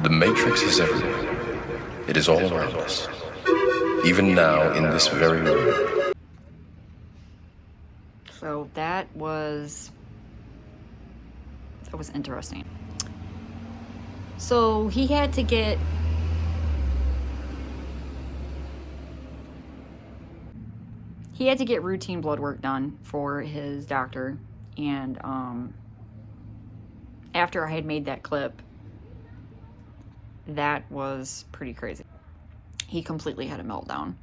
The Matrix is everywhere. It is all around us. Even now, in this very room. So that was interesting. So he had to get routine blood work done for his doctor, and after I had made that clip, that was pretty crazy. He completely had a meltdown.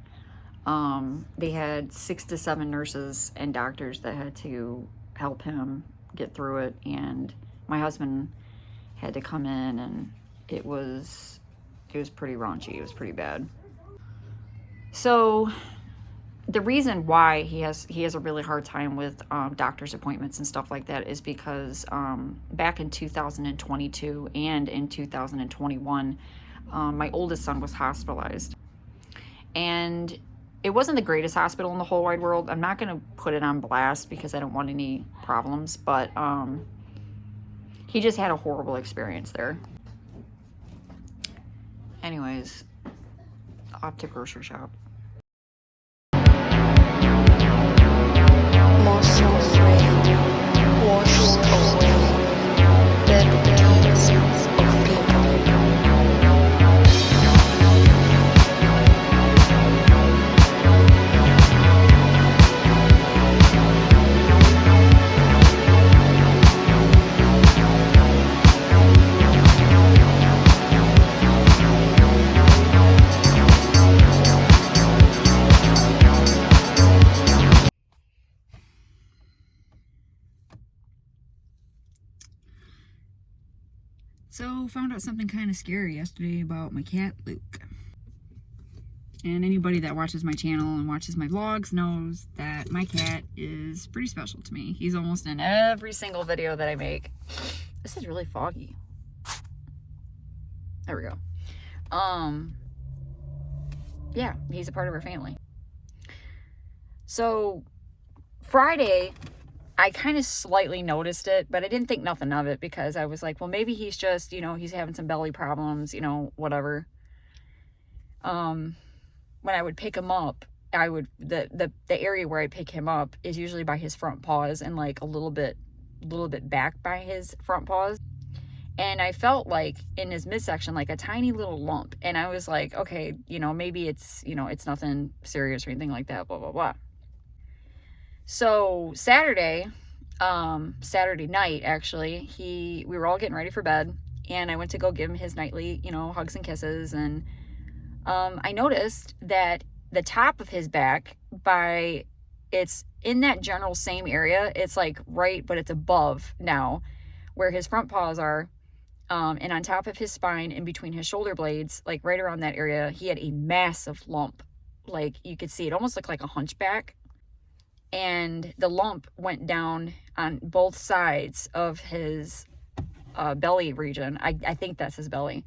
They had 6 to 7 nurses and doctors that had to help him get through it, and my husband had to come in, and it was pretty raunchy. It was pretty bad. So the reason why he has a really hard time with doctor's appointments and stuff like that is because back in 2022 and in 2021, my oldest son was hospitalized, and it wasn't the greatest hospital in the whole wide world. I'm not going to put it on blast because I don't want any problems, but he just had a horrible experience there. Anyways, off to grocery shop. Morsel frame washes away dead bodies of people. So, found out something kind of scary yesterday about my cat, Luke. And anybody that watches my channel and watches my vlogs knows that my cat is pretty special to me. He's almost in every single video that I make. This is really foggy. There we go. Yeah, he's a part of our family. So, Friday, I kind of slightly noticed it, but I didn't think nothing of it because I was like, well, maybe he's just, he's having some belly problems, whatever. When I would pick him up, the area where I pick him up is usually by his front paws and like a little bit back by his front paws. And I felt like in his midsection, like a tiny little lump. And I was like, okay, maybe it's, it's nothing serious or anything like that, blah, blah, blah. So Saturday night, actually, we were all getting ready for bed, and I went to go give him his nightly, hugs and kisses. And I noticed that the top of his back, it's in that general same area. It's like right, but it's above now where his front paws are. And on top of his spine, in between his shoulder blades, like right around that area, he had a massive lump. Like you could see it almost looked like a hunchback. And the lump went down on both sides of his belly region. I think that's his belly.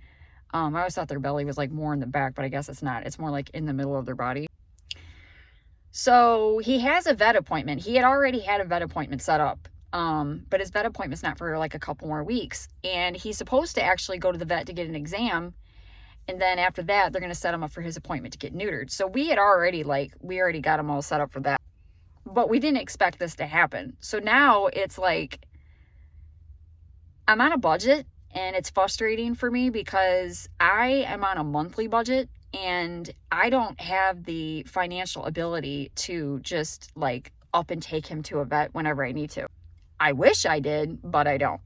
I always thought their belly was like more in the back, but I guess it's not. It's more like in the middle of their body. So he has a vet appointment. He had already had a vet appointment set up. But his vet appointment's not for like a couple more weeks. And he's supposed to actually go to the vet to get an exam. And then after that, they're going to set him up for his appointment to get neutered. So we already got him all set up for that. But we didn't expect this to happen. So now it's like, I'm on a budget, and it's frustrating for me because I am on a monthly budget and I don't have the financial ability to just like up and take him to a vet whenever I need to. I wish I did, but I don't.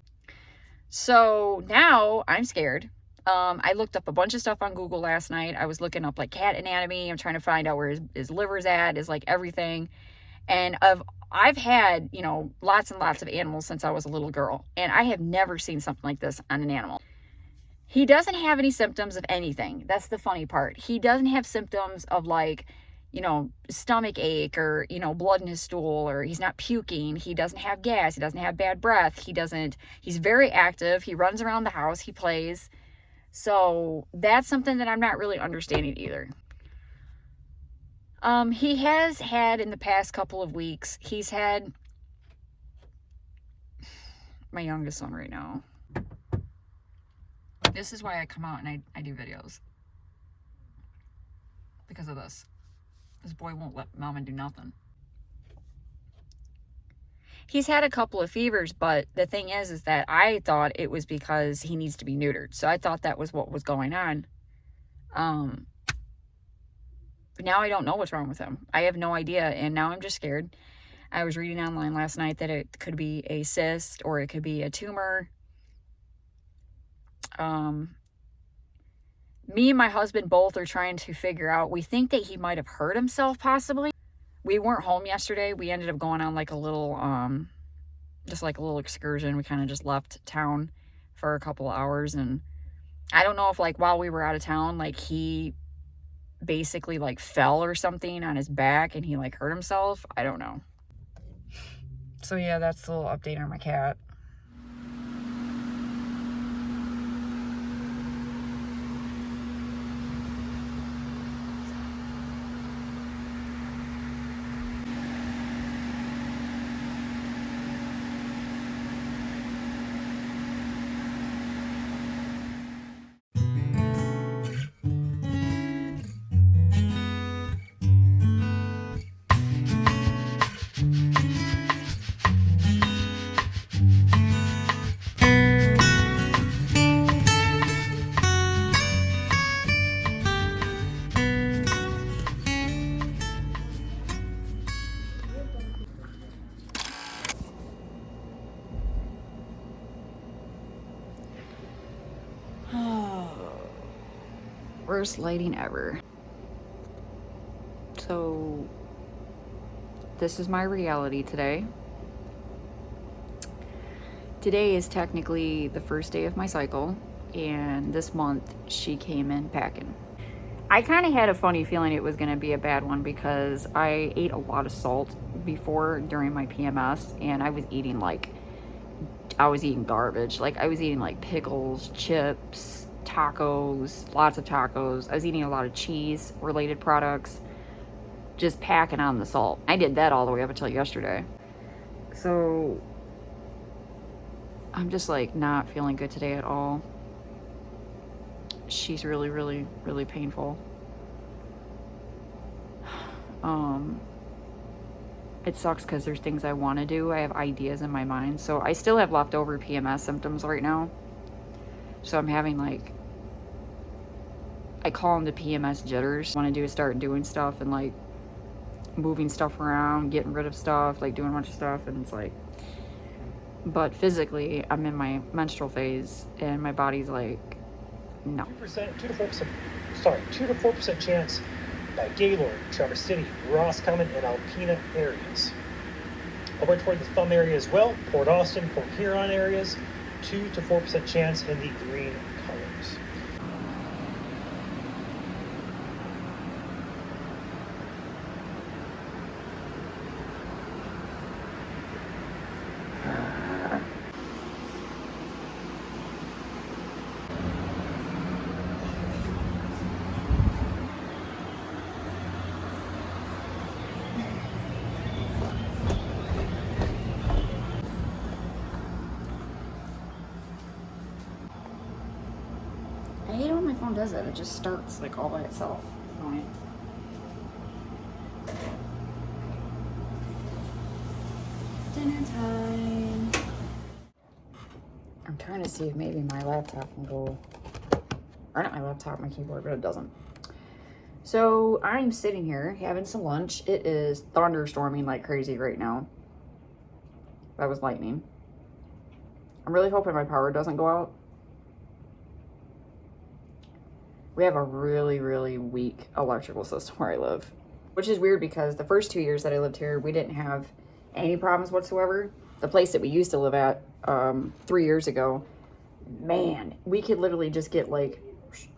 So now I'm scared. I looked up a bunch of stuff on Google last night. I was looking up like cat anatomy. I'm trying to find out where his liver's at, is like everything. And I've had, lots and lots of animals since I was a little girl, and I have never seen something like this on an animal. He doesn't have any symptoms of anything. That's the funny part. He doesn't have symptoms of like, stomach ache or, blood in his stool, or he's not puking. He doesn't have gas. He doesn't have bad breath. He's very active. He runs around the house. He plays. So that's something that I'm not really understanding either. He has had in the past couple of weeks, he's had my youngest son right now. This is why I come out and I do videos. Because of this. This boy won't let mama do nothing. He's had a couple of fevers, but the thing is that I thought it was because he needs to be neutered. So I thought that was what was going on. But now I don't know what's wrong with him. I have no idea, and now I'm just scared. I was reading online last night that it could be a cyst or it could be a tumor. Me and my husband both are trying to figure out. We think that he might have hurt himself, possibly. We weren't home yesterday. We ended up going on like a little, just like a little excursion. We kind of just left town for a couple of hours, and I don't know if like while we were out of town, like he basically like fell or something on his back and he like hurt himself. I don't know. So yeah, that's a little update on my cat. Worst lighting ever. So this is my reality today. Today is technically the first day of my cycle, and this month she came in packing. I kind of had a funny feeling it was going to be a bad one because I ate a lot of salt before during my PMS, and I was eating garbage. Like I was eating like pickles, chips, tacos, lots of tacos. I was eating a lot of cheese related products, just packing on the salt. I did that all the way up until yesterday. So I'm just like not feeling good today at all. She's really, really, really painful. It sucks because there's things I want to do. I have ideas in my mind. So I still have leftover PMS symptoms right now. So I'm having like, I call them the PMS jitters. What I want to do is start doing stuff and like moving stuff around, getting rid of stuff, like doing a bunch of stuff. And it's like, but physically I'm in my menstrual phase and my body's like, no. 2 to 4% chance by Gaylord, Traverse City, Roscommon, and Alpena areas. Over toward the Thumb area as well, Port Austin, Port Huron areas, 2 to 4% chance in the green colors. I hate it when my phone does that. It just starts like all by itself. Right? Dinner time. I'm trying to see if maybe my laptop can go, or not my laptop, my keyboard, but it doesn't. So I'm sitting here having some lunch. It is thunderstorming like crazy right now. That was lightning. I'm really hoping my power doesn't go out. We have a really, really weak electrical system where I live, which is weird because the first 2 years that I lived here, we didn't have any problems whatsoever. The place that we used to live at 3 years ago, man, we could literally just get like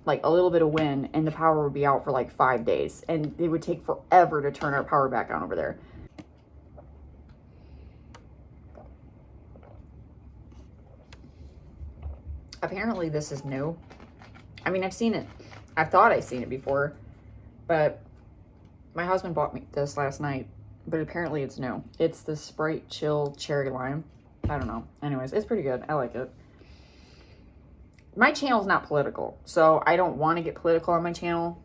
a little bit of wind and the power would be out for like 5 days, and it would take forever to turn our power back on over there. Apparently this is new. I mean, I've seen it. I thought I'd seen it before, but my husband bought me this last night, but apparently it's new. It's the Sprite Chill Cherry Lime. I don't know. Anyways, it's pretty good. I like it. my channel's not political, so I don't want to get political on my channel.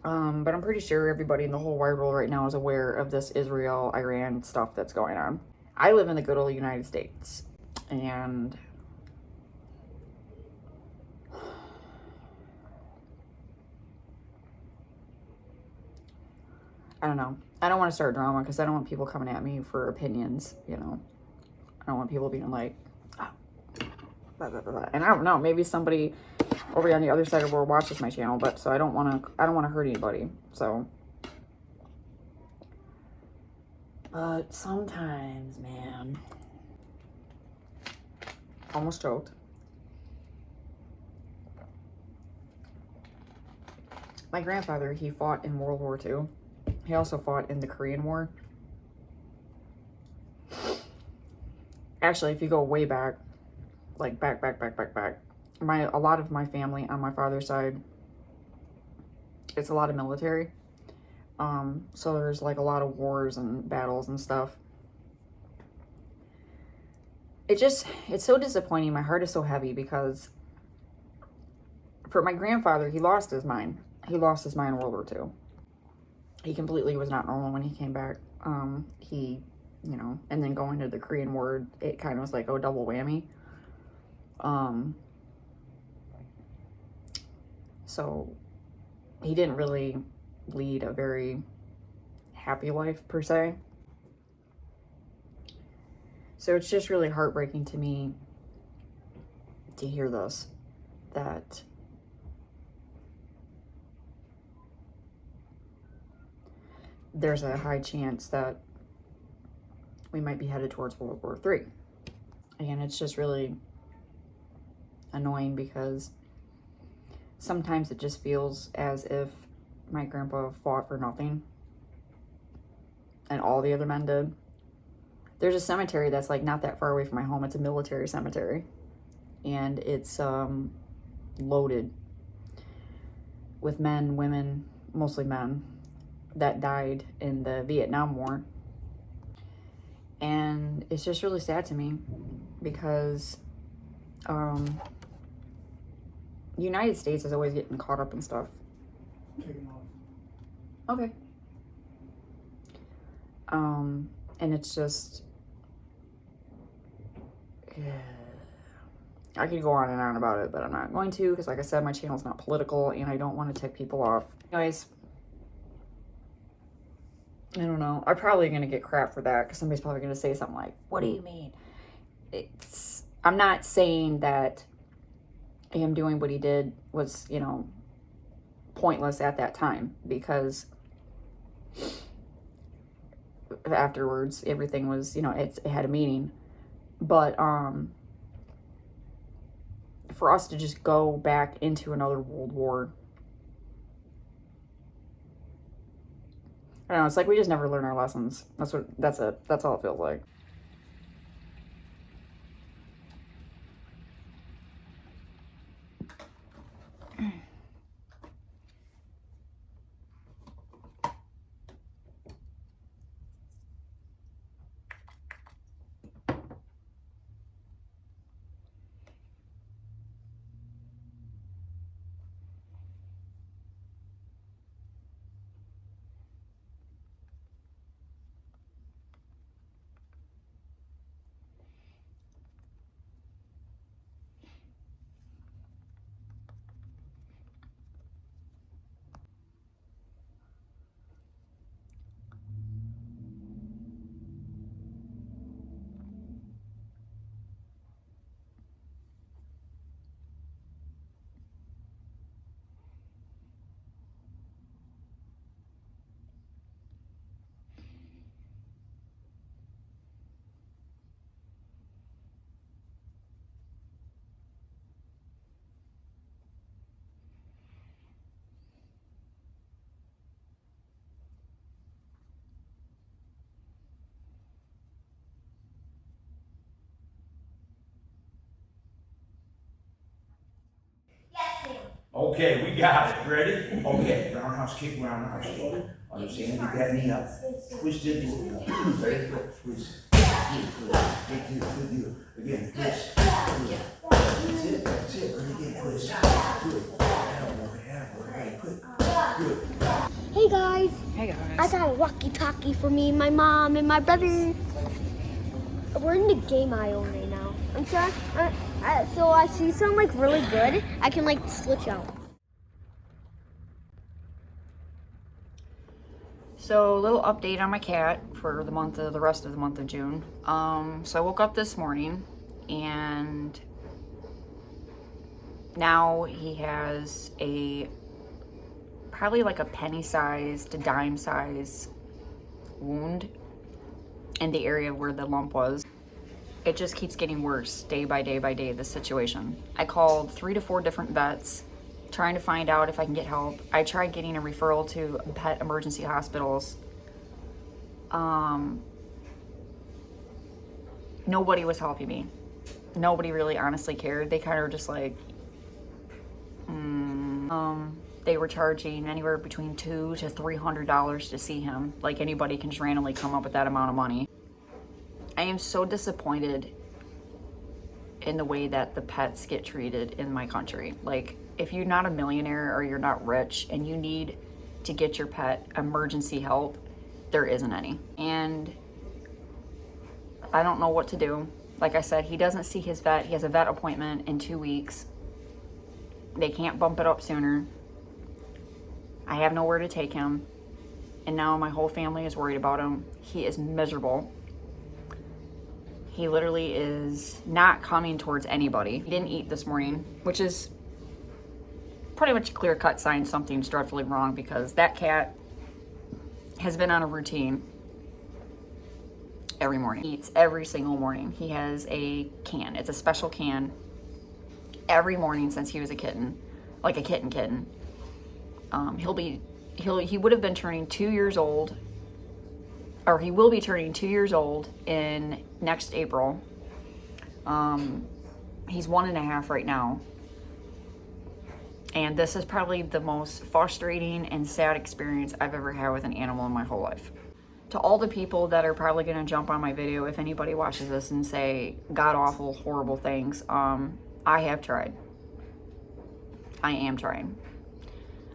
But I'm pretty sure everybody in the whole wide world right now is aware of this Israel-Iran stuff that's going on. I live in the good old United States, and I don't know. I don't want to start drama because I don't want people coming at me for opinions, you know. I don't want people being like, oh, blah, blah, blah, blah. And I don't know, maybe somebody over on the other side of the world watches my channel, but so I don't want to hurt anybody. So, but sometimes, man, almost choked. My grandfather, he fought in World War II. He also fought in the Korean War. Actually, if you go way back, like back, a lot of my family on my father's side, it's a lot of military. So there's like a lot of wars and battles and stuff. It's so disappointing. My heart is so heavy because for my grandfather, he lost his mind. He lost his mind in World War II. He completely was not normal when he came back. He, you know, and then going to the Korean War, it kind of was like, oh, double whammy. So he didn't really lead a very happy life per se. So it's just really heartbreaking to me to hear this, that there's a high chance that we might be headed towards World War III. And it's just really annoying because sometimes it just feels as if my grandpa fought for nothing and all the other men did. There's a cemetery that's like not that far away from my home. It's a military cemetery, and it's loaded with men, women, mostly men, that died in the Vietnam War. And it's just really sad to me because the United States is always getting caught up in stuff. Okay. And it's just, I could go on and on about it, but I'm not going to because, like I said, my channel's not political and I don't want to tick people off. Anyways, I don't know. I'm probably going to get crap for that because somebody's probably going to say something like, what do you mean? I'm not saying that him doing what he did was, you know, pointless at that time, because afterwards everything was, you know, it had a meaning. But for us to just go back into another world war, I don't know, it's like we just never learn our lessons. That's all it feels like. Okay, we got it. Ready? Okay, roundhouse kick, roundhouse kick. Understand? Get that knee up. Twist it. Very quick. Twist. Good, good. Good deal. Good deal. Again, twist. Good. That's it. That's it. Let me get pushed out. Good. Yeah, boy. Hey, good. Hey guys, Hey I guys. got a walkie-talkie for me, my mom, and my brother. We're in the game aisle right now. I'm sorry. So I see some like really good. I can like switch out. So, a little update on my cat for the rest of the month of June. So I woke up this morning and now he has probably like a penny-sized to dime-size wound in the area where the lump was. It just keeps getting worse day by day by day, this situation. I called 3 to 4 different vets trying to find out if I can get help. I tried getting a referral to pet emergency hospitals. Nobody was helping me. Nobody really honestly cared. They kind of were just like, they were charging anywhere between $200 to $300 to see him. Like anybody can just randomly come up with that amount of money. I am so disappointed in the way that the pets get treated in my country. Like, if you're not a millionaire or you're not rich and you need to get your pet emergency help, there isn't any. And I don't know what to do. Like I said, he doesn't see his vet. He has a vet appointment in 2 weeks. They can't bump it up sooner. I have nowhere to take him. And now my whole family is worried about him. He is miserable. He literally is not coming towards anybody. He didn't eat this morning, which is pretty much a clear-cut sign something's dreadfully wrong, because that cat has been on a routine every morning. He eats every single morning. He has a can. It's a special can every morning since he was a kitten, like a kitten. He would have been turning 2 years old, or he will be turning 2 years old in next April. He's 1.5 right now. And this is probably the most frustrating and sad experience I've ever had with an animal in my whole life. To all the people that are probably gonna jump on my video, if anybody watches this, and say god-awful, horrible things, I have tried. I am trying.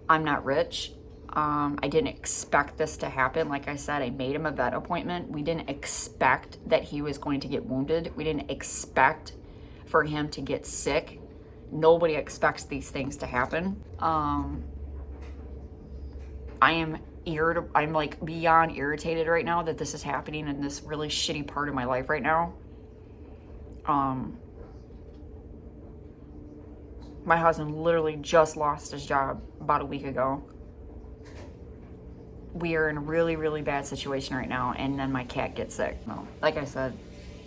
I'm not rich. I didn't expect this to happen. Like I said, I made him a vet appointment. We didn't expect that he was going to get wounded. We didn't expect for him to get sick. Nobody expects these things to happen. I'm like beyond irritated right now that this is happening in this really shitty part of my life right now. My husband literally just lost his job about a week ago. We are in a really, really bad situation right now, and then my cat gets sick. No, like I said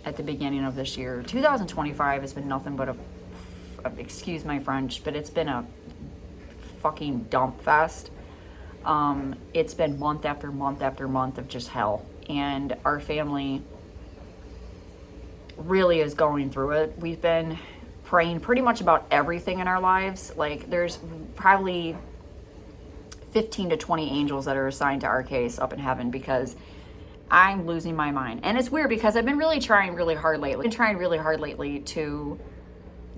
at the beginning of this year, 2025 has been nothing but excuse my French, but it's been a fucking dump fest. It's been month after month after month of just hell, and our family really is going through it. We've been praying pretty much about everything in our lives. Like, there's probably 15 to 20 angels that are assigned to our case up in heaven, because I'm losing my mind. And it's weird because I've been really trying really hard lately to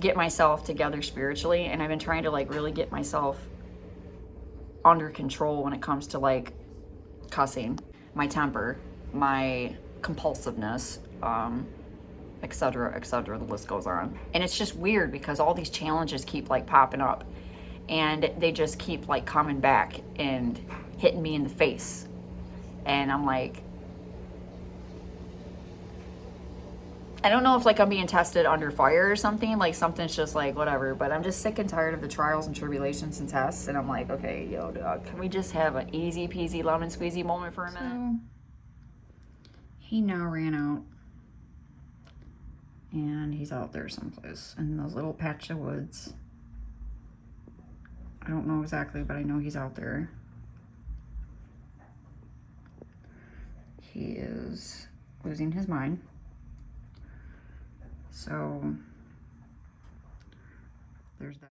get myself together spiritually, and I've been trying to like really get myself under control when it comes to like cussing, my temper, my compulsiveness, etc., etc. The list goes on. And it's just weird because all these challenges keep like popping up, and they just keep like coming back and hitting me in the face. And I'm like, I don't know if like I'm being tested under fire or something, like something's just like whatever, but I'm just sick and tired of the trials and tribulations and tests. And I'm like, okay, yo, dog, can we just have an easy peasy lemon squeezy moment for a minute? So he now ran out, and he's out there someplace in those little patch of woods. I don't know exactly, but I know he's out there. He is losing his mind. So there's that.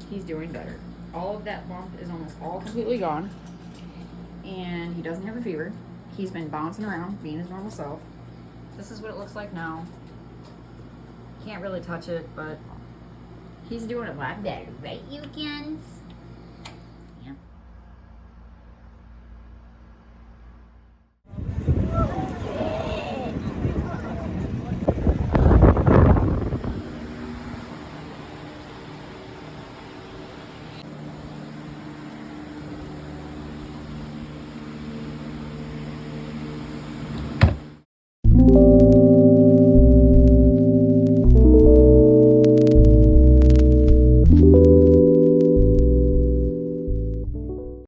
he's doing better. All of that bump is almost all completely gone. And he doesn't have a fever. He's been bouncing around, being his normal self. This is what it looks like now. Can't really touch it, but he's doing a lot better, right, you kids?